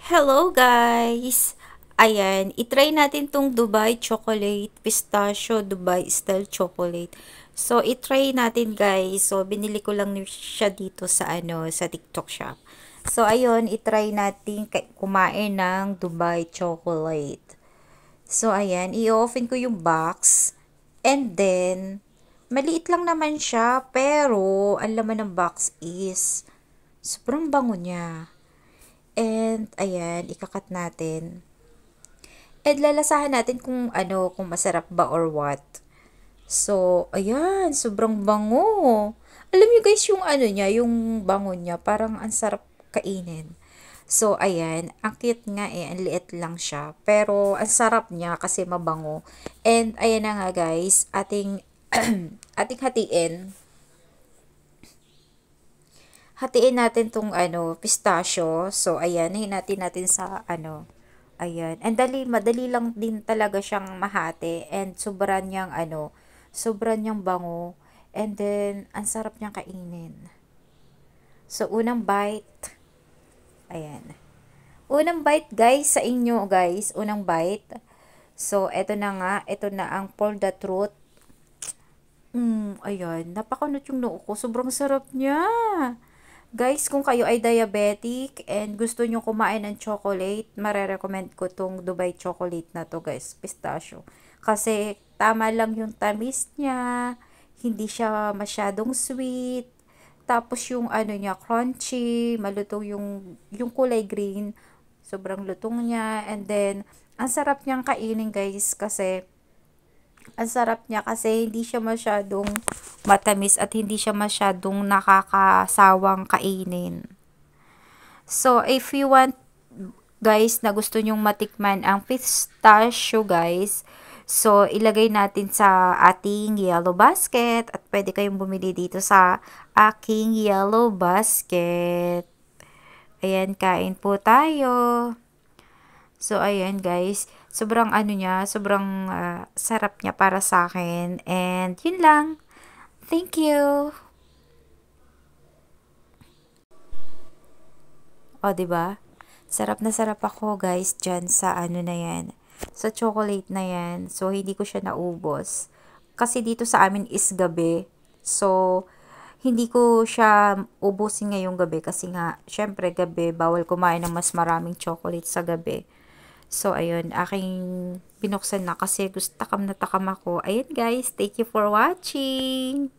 Hello guys! Ayan, itry natin tong Dubai Chocolate Pistachio Dubai Style Chocolate. So, itry natin guys. So, binili ko lang siya dito sa sa TikTok shop. So, ayun, itry natin kumain ng Dubai Chocolate. So, ayan, i-open ko yung box. And then, maliit lang naman siya, pero ang laman ng box is sobrang bango niya. And, ayan, ikakat natin. And lalasahan natin kung kung masarap ba or what. So, ayan, sobrang bango. Alam niyo guys, yung niya, yung bango niya, parang ang sarap kainin. So, ayan, ang cute nga ang liit lang siya. Pero, ang sarap niya kasi mabango. And, ayan na nga guys, ating hatiin. Hatiin natin tong pistachio. So, ayan, hinatin natin sa ayan. And madali lang din talaga siyang mahati. And sobrang niyang sobrang niyang bango. And then, ang sarap niyang kainin. So, unang bite. Ayan. Unang bite guys, sa inyo guys. Unang bite. So, eto na nga. Eto na ang for the truth. Ayan. Napakunot yung noo ko. Sobrang sarap niya. Guys, kung kayo ay diabetic and gusto nyo kumain ng chocolate, marerecommend ko tong Dubai chocolate na to guys, pistachio. Kasi tama lang yung tamis niya, hindi siya masyadong sweet, tapos yung niya, crunchy, malutong yung kulay green, sobrang lutong niya, and then, ang sarap niyang kainin guys, kasi ang sarap niya kasi hindi siya masyadong matamis at hindi siya masyadong nakakasawang kainin. So, if you want guys na gusto nyong matikman ang pistachio guys, so ilagay natin sa ating yellow basket at pwede kayong bumili dito sa aking yellow basket. Ayan, kain po tayo. So, ayan guys. Sobrang niya, sobrang sarap niya para sa akin. And, yun lang. Thank you. O, ba diba? Sarap na sarap ako guys dyan sa na yan. Sa chocolate na yan. So, hindi ko siya naubos. Kasi dito sa amin is gabi. So, hindi ko siya ubusin ngayong gabi kasi nga, syempre gabi, bawal kumain ng mas maraming chocolate sa gabi. So, ayun, aking binuksan na kasi gusto takam na takam ako. Ayun guys, thank you for watching!